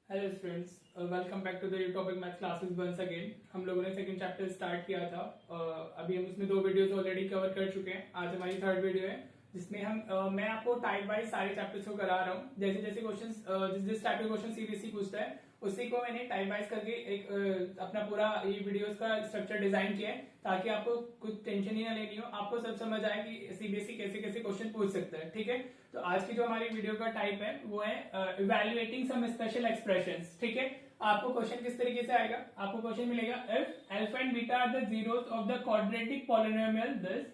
Hello students, welcome back to the topic math classes once again. हम लोगों ने second chapter start किया था। अभी हम उसमें 2 वीडियोस ऑलरेडी कवर कर चुके हैं। आज हमारी 3rd वीडियो है जिसमें मैं आपको टाइप वाइज सारे चैप्टर्स को करा रहा हूँ। जैसे जैसे क्वेश्चंस जिस टाइप के क्वेश्चन सीबीएसई पूछता है उसी को मैंने टाइप वाइज करके एक अपना पूरा ये वीडियोस का स्ट्रक्चर डिजाइन किया है ताकि आपको कुछ टेंशन ही ना लेनी हो, आपको सब समझ आए कि सीबीएसई कैसे कैसे क्वेश्चन पूछ सकता है। ठीक है, तो आज की जो हमारी वीडियो का टाइप है वो है इवैल्यूएटिंग सम स्पेशल एक्सप्रेशंस। ठीक है, आपको क्वेश्चन किस तरीके से आएगा, आपको क्वेश्चन मिलेगा if alpha and beta are the zeros of the quadratic polynomial this.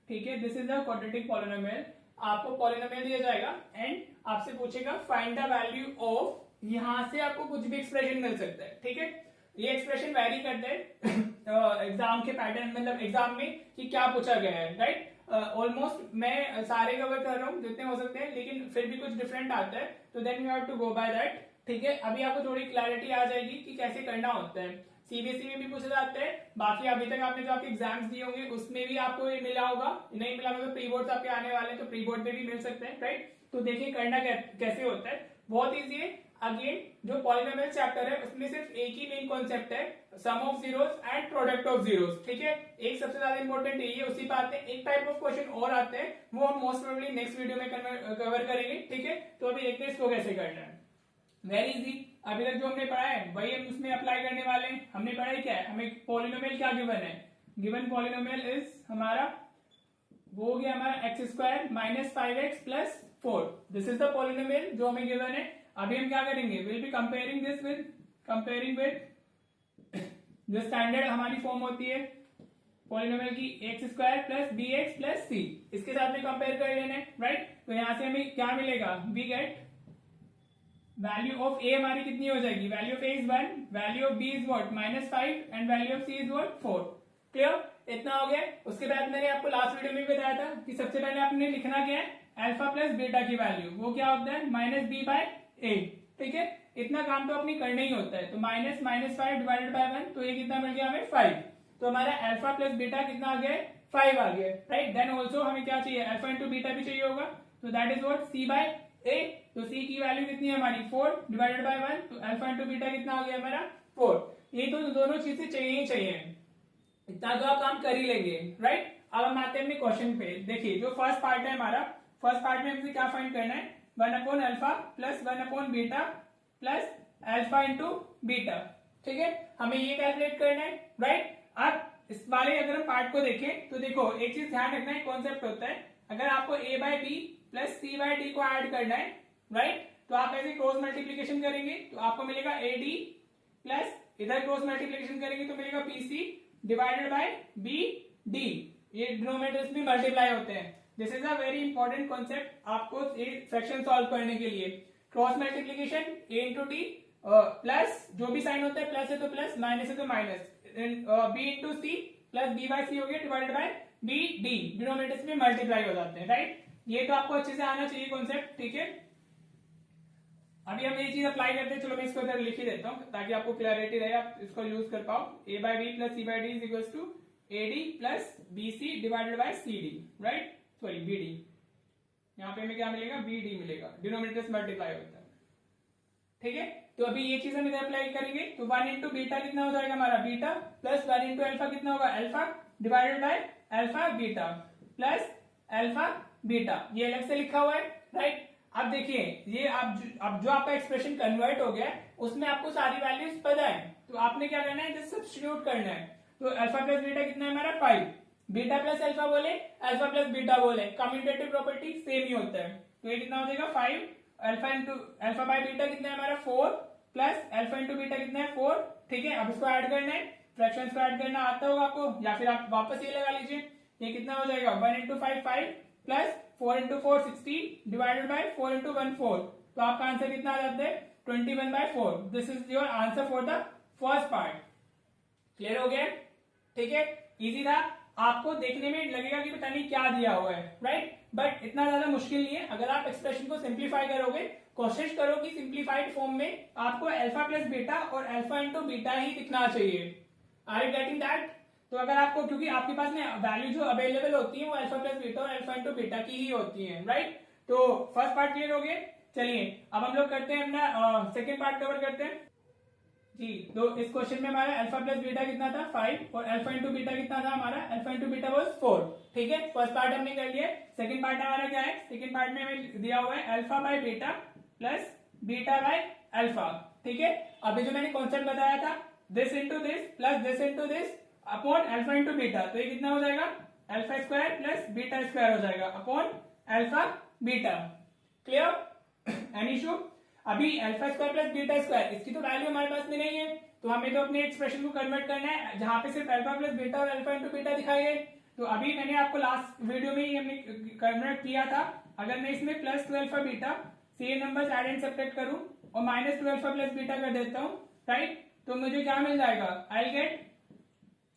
ठीक है, this is the quadratic polynomial. आपको पॉलिनोमियल दिया जाएगा एंड आपसे पूछेगा फाइंड द वैल्यू ऑफ, यहां से आपको कुछ भी एक्सप्रेशन मिल सकता है। ठीक है, ये एक्सप्रेशन वैरी करते हैं एग्जाम के पैटर्न, मतलब एग्जाम में कि क्या पूछा गया है। राइट, ऑलमोस्ट मैं सारे कवर कर रहा हूँ जितने हो सकते हैं, लेकिन फिर भी कुछ डिफरेंट आता है तो then you have to go by that. ठीक है, अभी आपको थोड़ी क्लैरिटी आ जाएगी कि कैसे करना होता है। सीबीएसई में भी पूछा जाता है, बाकी अभी तक आपने जो आपके एग्जाम्स दिए होंगे उसमें भी आपको ये मिला होगा, नहीं मिला होगा तो प्री बोर्ड आपके आने वाले हैं तो प्री बोर्ड पे भी मिल सकते हैं। राइट, तो देखिए करना कैसे होता है, बहुत ईजी है। अगेन जो पॉलिनोमियल चैप्टर है उसमें सिर्फ एक ही मेन कॉन्सेप्ट है, sum of zeros and product of zeros. ठीक है, एक सबसे ज्यादा इंपॉर्टेंट यही है, उसी पे आते हैं। एक टाइप ऑफ क्वेश्चन और आते हैं, वो हम मोस्ट प्रोबेबली नेक्स्ट वीडियो में कवर करेंगे। ठीक है, तो अभी देखते हैं इसको कैसे करना है। वेरी इजी, अभी तक जो हमने पढ़ा है वही हम उसमें अप्लाई करने वाले हैं। हमने पढ़ा है क्या है, हमें पॉलिनोमियल क्या गिवन है, गिवन पॉलिनोमियल इज हमारा वो हो गया हमारा X square minus 5x plus 4। This is the polynomial जो हमें गिवन है। अभी हम क्या करेंगे, will be comparing this with जो स्टैंडर्ड हमारी फॉर्म होती है पॉलिनोमियल की, X square plus B X plus C, इसके साथ में कंपेयर कर लेना है। राइट, तो यहां से हमें क्या मिलेगा, we get value of A हमारी कितनी हो जाएगी, value of A is 1, value of B is what -5 and value of C is what 4। Clear, इतना हो गया। उसके बाद मैंने आपको लास्ट वीडियो में भी बताया था कि सबसे पहले आपने लिखना क्या है, अल्फा प्लस बीटा की वैल्यू, वो क्या होता है -b/a। ठीक है, इतना काम तो अपनी करना ही होता है। तो -5 डिवाइडेड बाय 1, तो ये कितना मिल गया हमें 5। तो हमारा अल्फा प्लस बीटा कितना आ गया, 5 आ गया। राइट, देन ऑल्सो हमें क्या चाहिए, अल्फा इंटू बीटा भी चाहिए होगा, तो दैट इज व्हाट c/a। तो c की वैल्यू कितनी है हमारी 4 डिवाइडेड बाय 1, तो अल्फा इंटू बीटा कितना हो गया हमारा 4। ये तो दोनों चीजें चाहिए ही चाहिए, इतना तो आप काम कर ही लेंगे। राइट, अब हम आते हैं अपने क्वेश्चन पे। देखिए जो फर्स्ट पार्ट है हमारा, फर्स्ट पार्ट में हमें क्या फाइंड करना है, 1/अल्फा प्लस 1/बीटा प्लस अल्फा इंटू बीटा। ठीक है, हमें ये कैलकुलेट करना है। राइट, अब इस वाले अगर हम पार्ट को देखें तो देखो एक चीज ध्यान रखना है, कॉन्सेप्ट होता है अगर आपको a/b प्लस c/d को ऐड करना है, राइट, तो आप ऐसे क्रॉस मल्टीप्लीकेशन करेंगे तो आपको मिलेगा ad प्लस इधर क्रॉस मल्टीप्लीकेशन करेंगे तो मिलेगा bc डिवाइडेड बाय bd। ये डिनोमिनेटर्स भी मल्टीप्लाई होते हैं। This is a very important concept आपको फ्रैक्शन सॉल्व करने के लिए। Cross multiplication a into D plus जो भी साइन होता है, प्लस है तो प्लस, माइनस है तो minus, b into C plus b by C हो गया divided by b D, denominators में मल्टीप्लाई हो जाते हैं। राइट, ये तो आपको अच्छे से आना चाहिए कॉन्सेप्ट। ठीक है, अभी हम ये चीज अप्लाई करते हैं। चलो मैं इसको इधर लिख ही देता हूँ ताकि आपको क्लैरिटी रहे, आप इसको यूज कर पाओ। a/b plus c/d is equals to ad plus bc divided by cd। Right, sorry bd, यहाँ पे हमें क्या मिलेगा, bd मिलेगा, डिनोमिनेटर्स मल्टीप्लाई होता है। ठीक है, तो अभी ये चीज हम इधर अप्लाई करेंगे तो 1 इंटू बीटा कितना हो जाएगा हमारा बीटा, प्लस 1 इंटू अल्फा कितना होगा alpha divided by alpha beta plus alpha beta, ये अलग से लिखा हुआ है। राइट, अब देखिए ये अब जो आपका एक्सप्रेशन कन्वर्ट हो गया उसमें आपको सारी वैल्यूज पता है, तो आपने क्या करना है, जस्ट सब्स्टिट्यूट करना है। तो अल्फा प्लस बीटा कितना है हमारा 5, बीटा प्लस अल्फा बोले अल्फा प्लस बीटा बोले, कम्यूटेटिव प्रॉपर्टी सेम ही होता है। तो ये कितना हो जाएगा 5, alpha into alpha by beta कितना है हमारा 4 प्लस अल्फा इंटू बीटा कितना है 4। ठीक है, अब इसको ऐड करना है, फ्रैक्शंस को ऐड करना आता होगा आपको, या फिर आप वापस ये लगा लीजिए। ये कितना हो जाएगा 1 into 5 5 plus 4 into 4 16 divided by 4 into 1 4। तो आपका आंसर कितना आ जाता है 21/4। This is your answer for the first part. Clear हो गया? ठीक है, इजी था। आपको देखने में लगेगा कि पता नहीं क्या दिया हुआ है, राइट, बट इतना ज्यादा मुश्किल नहीं है। अगर आप एक्सप्रेशन को सिंप्लीफाई करोगे, कोशिश करो कि सिंप्लीफाइड फॉर्म में आपको अल्फा प्लस बीटा और अल्फा इंटू बीटा ही दिखना चाहिए। Are you getting that? तो अगर आपको, क्योंकि आपके पास में वैल्यू जो अवेलेबल होती है वो अल्फा प्लस बीटा और अल्फा इंटू बीटा की ही होती है, राइट। तो फर्स्ट पार्ट क्लियर हो गया। चलिए अब हम लोग करते हैं अपना सेकेंड पार्ट कवर करते हैं जी। तो इस क्वेश्चन में हमारा अल्फा प्लस बीटा कितना था 5 और अल्फा इंटू बीटा कितना था हमारा अल्फा इंटू बीटा वाज 4। ठीक है, फर्स्ट पार्ट हमने कर लिया। सेकंड पार्ट हमारा क्या है, सेकंड पार्ट में हमें दिया हुआ है alpha by beta plus beta by alpha. ठीक है, अभी जो मैंने कॉन्सेप्ट बताया था this into this plus this into this upon alpha into beta, तो ये कितना हो जाएगा alpha square plus beta square हो जाएगा upon alpha beta. Clear, any issue? अभी alpha square plus beta square इसकी तो वैल्यू हमारे पास में नहीं है, तो हमें तो अपने एक्सप्रेशन को कन्वर्ट करना है जहां पे सिर्फ अल्फा प्लस बीटा और अल्फा इंटू बीटा दिखाई है। तो अभी मैंने आपको लास्ट वीडियो में ही हमने कन्वर्ट किया था। अगर मैं इसमें plus 2 alpha beta same numbers add and subtract करूं और माइनस 2 अल्फा प्लस बीटा कर देता हूं, राइट, तो मुझे क्या मिल जाएगा, I get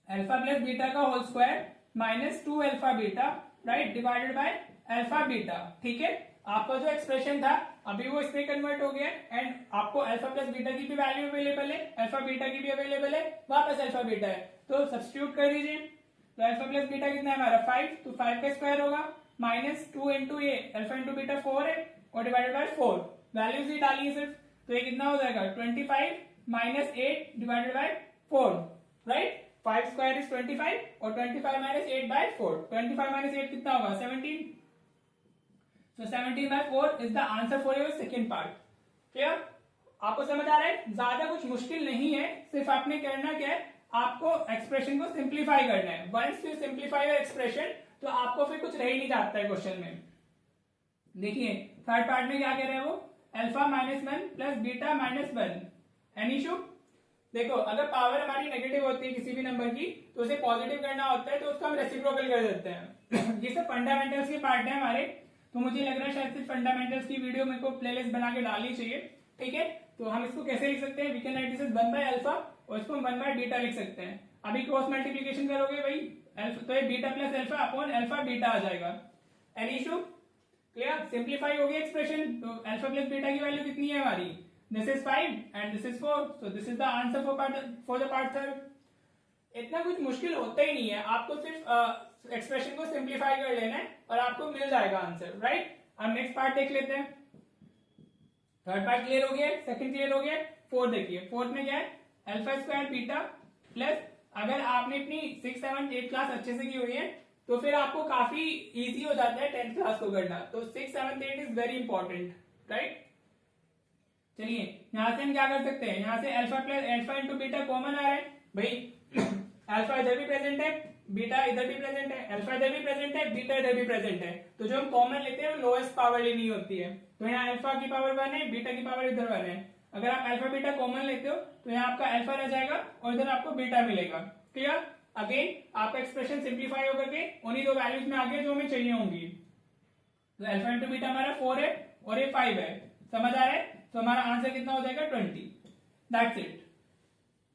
alpha plus beta का whole square minus 2 alpha beta, right, divided by alpha beta. ठीक है, आपका जो एक्सप्रेशन था अभी वो इसमें कन्वर्ट हो गया एंड आपको अल्फा प्लस बीटा की भी वैल्यू अवेलेबल है, अल्फा बीटा की भी अवेलेबल है, वापस अल्फा बीटा है, तो सब्स्टिट्यूट कर दीजिए। तो अल्फा प्लस बीटा कितना है हमारा 5, तो 5 का स्क्वायर होगा माइनस 2 इंटू ए अल्फा इंटू बीटा 4 है और डिवाइडेड बाय 4, वैल्यूज ही डाली है सिर्फ, तो ये कितना हो जाएगा 25 minus 8 divided by 4, right. 5 square is 25 और 25 माइनस 8 बाय 4, 25 माइनस 8 कितना होगा 17। So 17 by 4 is the answer for your second part. Clear? आपको समझ आ रहा है, ज्यादा कुछ मुश्किल नहीं है, सिर्फ आपने करना क्या है, आपको एक्सप्रेशन को सिंप्लीफाई करना है। Once you simplify your expression तो आपको फिर कुछ रह ही नहीं जाता है क्वेश्चन में। देखिए थर्ड पार्ट में क्या कह रहे हैं वो, alpha minus 1 plus beta minus 1, any issue? देखो अगर पावर हमारी नेगेटिव होती है किसी भी नंबर की तो उसे पॉजिटिव करना होता है, तो उसको हम रेसिप्रोकल कर देते हैं। ये सब फंडामेंटल्स के पार्ट है हमारे, तो मुझे लग रहा है शायद से फंडामेंटल्स की वीडियो मेरे को प्लेलिस्ट बना के डालनी चाहिए। ठीक है, तो हम इसको कैसे लिख सकते हैं, we can write this is 1 by alpha और इसको हम 1 बाय बीटा लिख सकते हैं। अभी क्रॉस मल्टीप्लिकेशन करोगे भाई तो ये beta plus alpha upon alpha beta आ जाएगा। Any issue? क्लियर, सिंप्लीफाई हो गया एक्सप्रेशन। तो अल्फा प्लस बीटा की वैल्यू कितनी है हमारी, this is 5 and this is 4, so this is the answer for the part third. इतना कुछ मुश्किल होता ही नहीं है, आपको सिर्फ एक्सप्रेशन को सिंप्लीफाई कर लेना है और आपको मिल जाएगा आंसर, राइट। अब नेक्स्ट पार्ट देख लेते हैं। थर्ड पार्ट क्लियर हो गया, सेकंड क्लियर हो गया, फोर्थ देखिए। फोर्थ में क्या है, अल्फा स्क्वायर बीटा प्लस, अगर आपने अपनी 6, 7, 8 क्लास अच्छे से की हुई है तो फिर आपको काफी इजी हो जाता है 10th क्लास को करना। तो 6, 7, 8 इज वेरी इंपॉर्टेंट, राइट। चलिए यहां से हम क्या कर सकते हैं, यहां से alpha plus alpha into beta common आ रहा है भाई। अल्फा इधर भी प्रेजेंट है, बीटा इधर भी प्रेजेंट है, अल्फा इधर भी प्रेजेंट है, बीटा इधर भी प्रेजेंट है, तो जो हम कॉमन लेते हैं वो लोएस्ट पावर लेनी होती है। तो यहाँ अल्फा की पावर 1 है, बीटा की पावर इधर 1 है। अगर आप अल्फा बीटा कॉमन लेते हो तो यहाँ आपका अल्फा रह जाएगा और इधर आपको बीटा मिलेगा। क्लियर? अगेन आपका एक्सप्रेशन सिंप्लीफाई होकर के उन्हीं दो वैल्यूज में आ गया जो हमें चाहिए होंगी। तो अल्फा इंटू बीटा हमारा 4 है और ये 5 है, समझ आ रहा है? तो हमारा आंसर कितना हो जाएगा 20। दैट्स इट,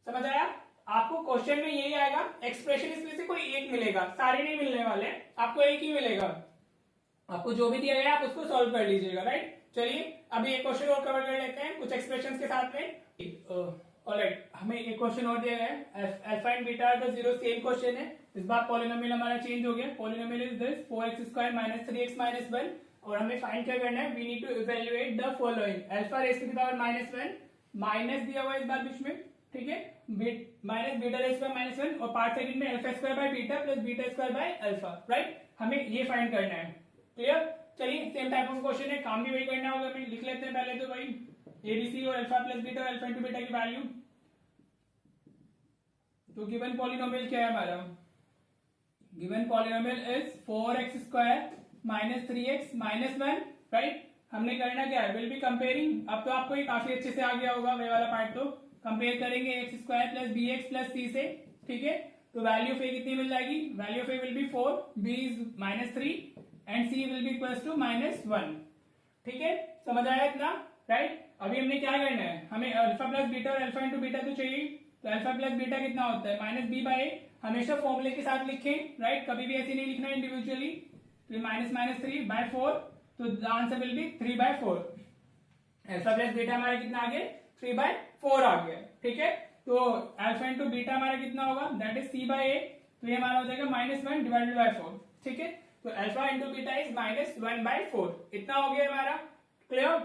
समझ आया? आपको क्वेश्चन में यही आएगा, एक्सप्रेशन इसमें से कोई एक मिलेगा, सारे नहीं मिलने वाले, आपको एक ही मिलेगा। आपको जो भी दिया गया आप उसको सॉल्व कर लीजिएगा, राइट। चलिए अभी एक क्वेश्चन और कवर कर लेते हैं कुछ एक्सप्रेशंस के साथ में। ऑलराइट, हमें एक क्वेश्चन और दिया गया है, alpha and beta are the zero, same question है। इस बार पॉलिनोमियल हमारा चेंज हो गया। Polynomial is this 4x² minus 3x minus 1 और हमें फाइंड क्या करना है, we need to evaluate the following. Alpha raise to the power -1 minus दिया हुआ है इस बार बीच में, ठीक है, minus beta raise to minus 1 और पार्ट सेकंड में alpha square by beta plus beta square by alpha, right. हमें ये फाइंड करना है। क्लियर? चलिए सेम टाइप ऑफ क्वेश्चन है, काम भी वही करना होगा। हमें लिख लेते हैं पहले तो भाई एबीसी और अल्फा प्लस बीटा और अल्फा इंटू बीटा की वैल्यू। तो गिवन पॉलिनोमियल क्या है हमारा, given polynomial is 4x² minus 3x minus 1, right. हमने करना क्या है, विल बी कंपेयरिंग। अब तो आपको ये काफी अच्छे से आ गया होगा वे वाला पार्ट, तो कंपेयर करेंगे x² plus bx plus c से, ठीक है। तो वैल्यू ऑफ a कितनी मिल जाएगी, value of a will be 4, b is -3 and c will be equals to -1, ठीक है। समझ आया इतना, राइट। अभी हमने क्या करना है, हमें अल्फा प्लस बीटा और अल्फा इंटू बीटा तो चाहिए। तो अल्फा प्लस बीटा कितना होता है -b/a, हमेशा फॉर्मूले के साथ लिखें, राइट, कभी भी ऐसे नहीं लिखना इंडिविजुअली। तो -3/4, तो the answer will B 3/4। Alpha plus beta हमारा कितना आ गया, 3/4 आ गया, ठीक है। तो अल्फा इंटू बीटा हमारा कितना होगा, दैट इज c/a, तो ये हमारा हो जाएगा -1 डिवाइडेड बाय 4, ठीक है। तो अल्फा इंटू बीटा इज -1/4, इतना हो गया हमारा। क्लियर?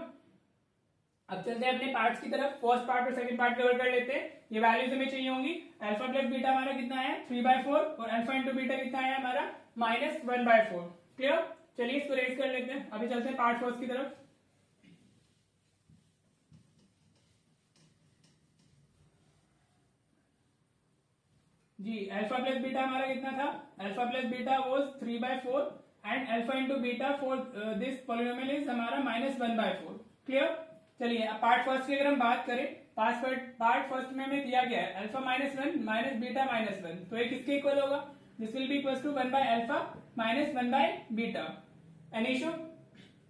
अब चलते हैं अपने पार्ट्स की तरफ। फर्स्ट पार्ट और सेकंड पार्ट कवर कर लेते हैं। ये वैल्यूज हमें चाहिए होंगी। अल्फा प्लस बीटा हमारा कितना है 3/4 और अल्फा इंटू बीटा कितना है हमारा -1/4। क्लियर। चलिए इसको रेज कर लेते हैं। अभी चलते हैं पार्ट फर्स्ट की तरफ। जी अल्फा प्लस बीटा हमारा कितना था, alpha plus beta was 3/4 and alpha into beta for this polynomial is हमारा -1/4। क्लियर। चलिए अब पार्ट फर्स्ट की अगर हम बात करें, पार्ट फर्स्ट में हमें दिया गया है अल्फा -1 माइनस बीटा -1, तो ये किसके इक्वल होगा, this will be equal to 1/अल्फा माइनस 1/बीटा। Any issue.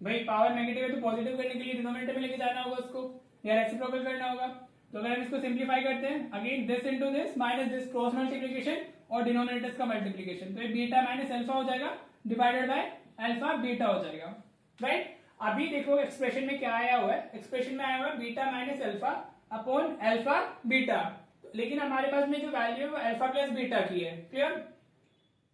भाई पावर नेगेटिव है तो पॉजिटिव करने के लिए डिनोमिनेटर में लेके जाना होगा उसको, या रेसिप्रोकल करना होगा। तो अगर हम इसको सिंप्लीफाई करते हैं, again this into this minus this cross multiplication और डिनोमिनेटर्स का मल्टीप्लिकेशन, तो ये बीटा माइनस अल्फा हो जाएगा डिवाइडेड बाय अल्फा बीटा हो जाएगा। राइट। अभी देखो एक्सप्रेशन में क्या आया हुआ है, एक्सप्रेशन में आया हुआ है beta minus alpha upon alpha beta, लेकिन हमारे पास में जो वैल्यू है वो अल्फा प्लस बीटा की है। क्लियर।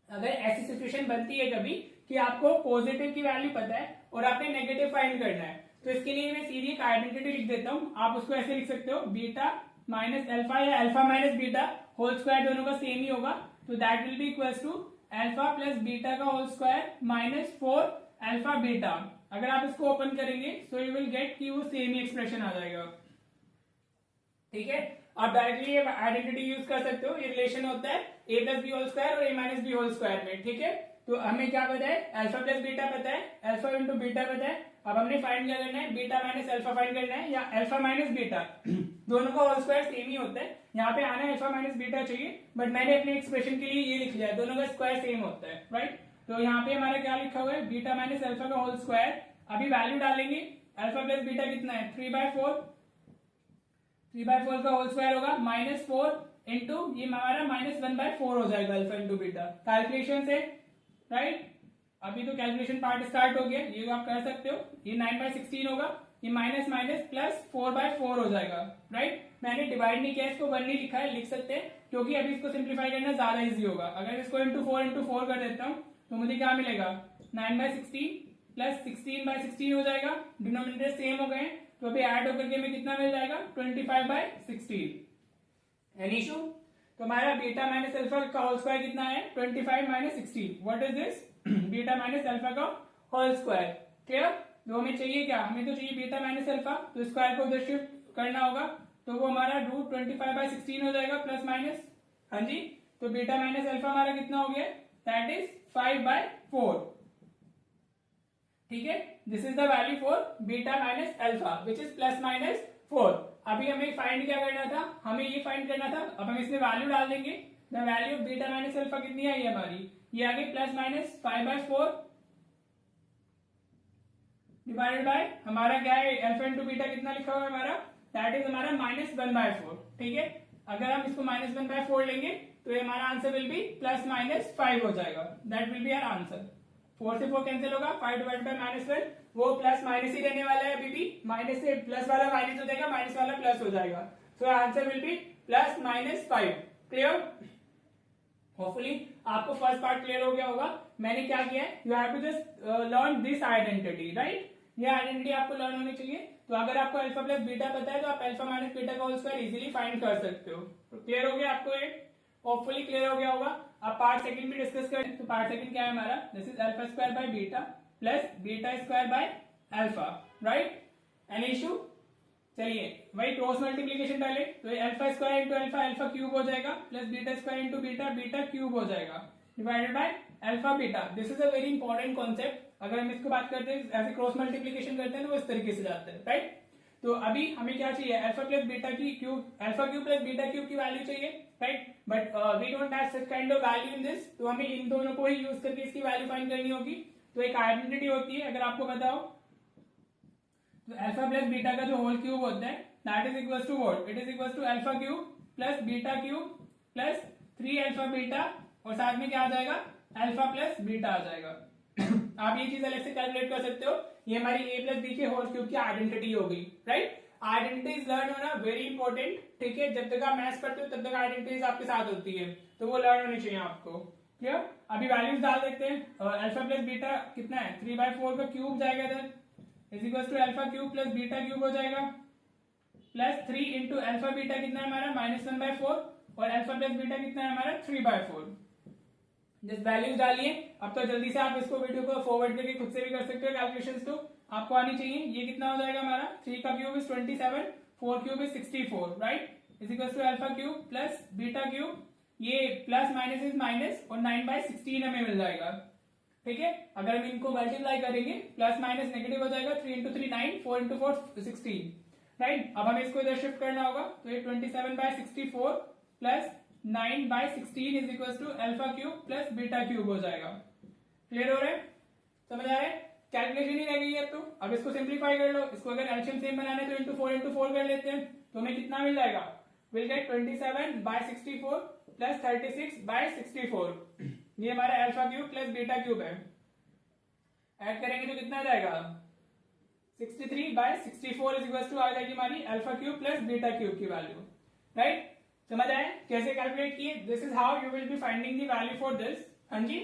अगर ऐसी सिचुएशन बनती है कभी कि आपको पॉजिटिव की वैल्यू पता है और आपने नेगेटिव फाइंड करना है, तो इसके लिए मैं सीधी एक आइडेंटिटी लिख देता हूं। आप उसको ऐसे लिख सकते हो बीटा माइनस अल्फा या alpha minus beta whole square, दोनों का सेम ही होगा, तो that will be equals to alpha plus beta का होल स्क्वायर -4 अल्फा बीटा। अगर आप इसको ओपन करेंगे सो यू विल गेट कि वो सेम ही एक्सप्रेशन आ जाएगा। ठीक है। आप डायरेक्टली ये आइडेंटिटी यूज कर सकते हो। ये रिलेशन होता है a plus B whole square और a minus B whole square में। ठीक है। तो हमें क्या पता है, अल्फा प्लस बीटा पता है, अल्फा इंटू बीटा पता है। अब हमने फाइंड क्या करना है, बीटा माइनस अल्फा फाइंड करना है या अल्फा माइनस बीटा। दोनों का होल स्क्वायर सेम ही होता है। यहाँ पे आना अल्फा माइनस बीटा चाहिए, बट मैंने अपने एक्सप्रेशन के लिए ये लिख लिया है, दोनों का स्क्वायर सेम होता है। राइट। तो यहाँ पे हमारा क्या लिखा हुआ है, बीटा माइनस अल्फा का होल स्क्वायर। अभी वैल्यू डालेंगे, अल्फा प्लस बीटा कितना है 3/4 का होल स्क्वायर होगा -4 इंटू ये हमारा -1/4 हो जाएगा अल्फा इंटू बीटा। कैलकुलेशन से राइट। अभी तो कैलकुलेशन पार्ट स्टार्ट हो गया, ये आप कर सकते हो। ये 9/16 होगा, ये माइनस माइनस प्लस 4/4 हो जाएगा। राइट। मैंने डिवाइड नहीं किया, इसको 1 नहीं लिखा है, लिख सकते हैं क्योंकि अभी इसको सिंप्लीफाई करना ज्यादा इजी होगा। अगर इसको इंटू 4 कर देता हूँ तो मुझे क्या मिलेगा 9/16 प्लस 16/16 हो जाएगा। डिनोमिनेटर सेम हो गए, तो अभी ऐड होकर के हमें कितना मिल जाएगा 25/16। Any issue. तो हमारा बीटा माइनस अल्फा का होल स्क्वायर कितना है 25 - 16। What is this, beta minus alpha का होल स्क्वायर। क्लियर। तो हमें चाहिए क्या, हमें तो चाहिए बीटा माइनस अल्फा, तो स्क्वायर को उधर शिफ्ट करना होगा, तो वो हमारा √25/16 हो जाएगा प्लस माइनस। हाँ जी। तो बीटा माइनस अल्फा हमारा कितना हो गया, दैट इज 5/4। ठीक है। This is the value for beta minus alpha which is +/4। अभी हमें फाइंड क्या करना था, हमें ये फाइंड करना था। अब हम इसमें वैल्यू डाल देंगे। The value of beta minus alpha कितनी आई हमारी, ये आ गई +/5/4 डिवाइडेड बाय हमारा क्या है अल्फा इंटू बीटा कितना लिखा हुआ है हमारा, दैट इज हमारा -1/4। ठीक है। अगर हम इसको -1/4 लेंगे तो ये हमारा आंसर विल बी +/5 हो जाएगा। That will be our answer. 4 से 4 कैंसिल होगा, 5 डिवाइड बाय -1, वो प्लस माइनस ही रहने वाला है। अभी भी माइनस से प्लस वाला माइनस हो जाएगा, माइनस वाला प्लस हो जाएगा। So answer will be +/5। Clear. Hopefully आपको फर्स्ट पार्ट क्लियर हो गया होगा। मैंने क्या किया है, you have to just learn this identity. Right. ये आइडेंटिटी आपको लर्न होनी चाहिए। तो अगर आपको अल्फा प्लस बीटा पता है तो आप अल्फा माइनस बीटा का होल स्क्वायर इजीली फाइंड कर सकते हो। तो क्लियर हो गया आपको, ये होपफुली क्लियर हो गया होगा। अब पार्ट सेकंड भी डिस्कस करें। तो पार्ट सेकंड क्या है हमारा, this is alpha square by beta plus beta square by alpha. Right. Any issue. चलिए वही क्रॉस मल्टीप्लीकेशन डाले, तो alpha square into alpha alpha cube हो जाएगा, plus beta square into beta beta cube हो जाएगा, divided by alpha beta. This is a very important concept. अगर हम इसको बात करते हैं ऐसे क्रॉस मल्टीप्लीकेशन करते हैं तो वो इस तरीके से जाता है। राइट। तो अभी हमें क्या चाहिए, अल्फा प्लस बीटा की cube, alpha cube plus beta cube की वैल्यू चाहिए। Right. But we don't have such kind of value in this, तो हमें इन दोनों को ही यूज करके इसकी वैल्यू फाइंड करनी होगी। तो एक आइडेंटिटी होती है, अगर आपको पता हो, तो अल्फा प्लस बीटा का जो होल क्यूब होता है that is equal to what, it is equal to alpha cube plus beta cube plus 3 alpha beta, और साथ में क्या आ जाएगा अल्फा प्लस बीटा आ जाएगा। आप ये चीज अलग से कैलकुलेट कर सकते हो। ये हमारी a प्लस बी के होल क्यूब की आइडेंटिटी होगी। राइट। आइडेंटिटीज लर्न होना वेरी इंपॉर्टेंट। ठीक है। जब तक आप मैथ्स पढ़ते हो तब तक आइडेंटिटीज आपके साथ होती है, तो वो लर्न होनी चाहिए आपको। क्लियर। अभी वैल्यूज डाल देते हैं। अल्फा प्लस बीटा कितना है 3/4 का क्यूब जाएगा इधर, is equal to alpha cube plus beta cube हो जाएगा, प्लस 3 इंटू अल्फा बीटा कितना है हमारा -1/4 और अल्फा प्लस बीटा कितना है हमारा 3/4। जिस वैल्यूज डालिए। अब तो जल्दी से आप इसको वीडियो को फॉरवर्ड करके खुद से भी कर सकते हो कैलकुलेशंस, तो आपको आनी चाहिए। ये कितना हो जाएगा हमारा 3 का cube is 27, 4 cube is 64, right, is equal to alpha cube plus beta cube, ये प्लस माइनस इज माइनस और 9/16 हमें मिल जाएगा। ठीक है, अगर हम इनको मल्टीप्लाई करेंगे प्लस माइनस नेगेटिव हो जाएगा, 3 इंटू 3 9, 4 इंटू 4 16, राइट। अब हमें इसको इधर शिफ्ट करना होगा, तो ये 27/64 plus 9/16 is equal to alpha cube plus beta cube हो जाएगा। क्लियर हो रहा है, समझ आ रहा है, कैलकुलेशन ही रह गई है। अब इसको सिंप्लीफाई कर लो, इसको अगर एलसीएम सेम बनाना है तो इंटू 4 कर लेते हैं, तो हमें कितना मिल जाएगा, विल गेट 27/64 प्लस 36/64, ये हमारा alpha cube plus beta cube है। ऐड करेंगे तो कितना जाएगा 63/64 इज इक्वल टू आ जाएगी हमारी alpha cube plus beta cube की वैल्यू, राइट। समझ आए कैसे कैलकुलेट किए, this is how you will be finding the value for this. हाँ जी,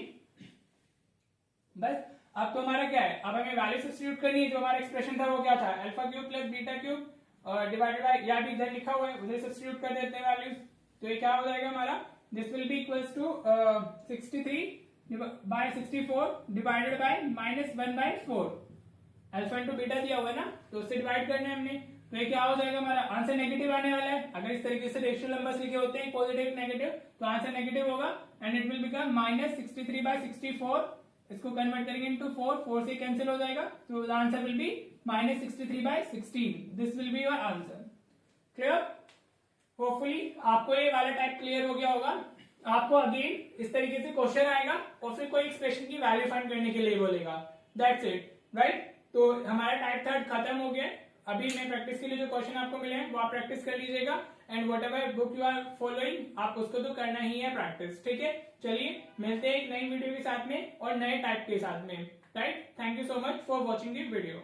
बस अब तो हमारा क्या है, अब हमें वैल्यू सब्स्टिट्यूट करनी है। जो हमारा एक्सप्रेशन था वो क्या था, alpha cube plus beta cube divided by, या भी इधर लिखा हुआ है उधर सब्स्टिट्यूट कर देते हैं वैल्यूज, तो ये क्या हो जाएगा हमारा, this will be equals to 63/64 divided by -1/4, alpha into beta दिया हुआ है ना, तो उससे डिवाइड करना है हमने, तो ये क्या हो जाएगा हमारा आंसर नेगेटिव आने वाला है। अगर इस तरीके से रेशनल नंबर्स लिखे होते हैं पॉजिटिव नेगेटिव, तो आंसर नेगेटिव होगा एंड इट विल बिकम -63/64। इसको कन्वर्ट करेंगे इनटू 4 से कैंसिल हो जाएगा, तो the answer will B -63/16। This will be your answer. Clear, hopefully आपको ये वाला टाइप क्लियर हो गया होगा। आपको अगेन इस तरीके से क्वेश्चन आएगा और फिर कोई एक्सप्रेशन की वैल्यू फाइंड करने के लिए बोलेगा, दैट्स इट, राइट। तो हमारा टाइप 3 खत्म हो गया। अभी मैं प्रैक्टिस के लिए जो क्वेश्चन आपको मिले हैं वो आप प्रैक्टिस कर लीजिएगा, and whatever book you are following आप उसको तो करना ही है प्रैक्टिस, ठीक है। चलिए मिलते हैं एक नई वीडियो के साथ में और नए टाइप के साथ में, right. Thank you so much for watching this video.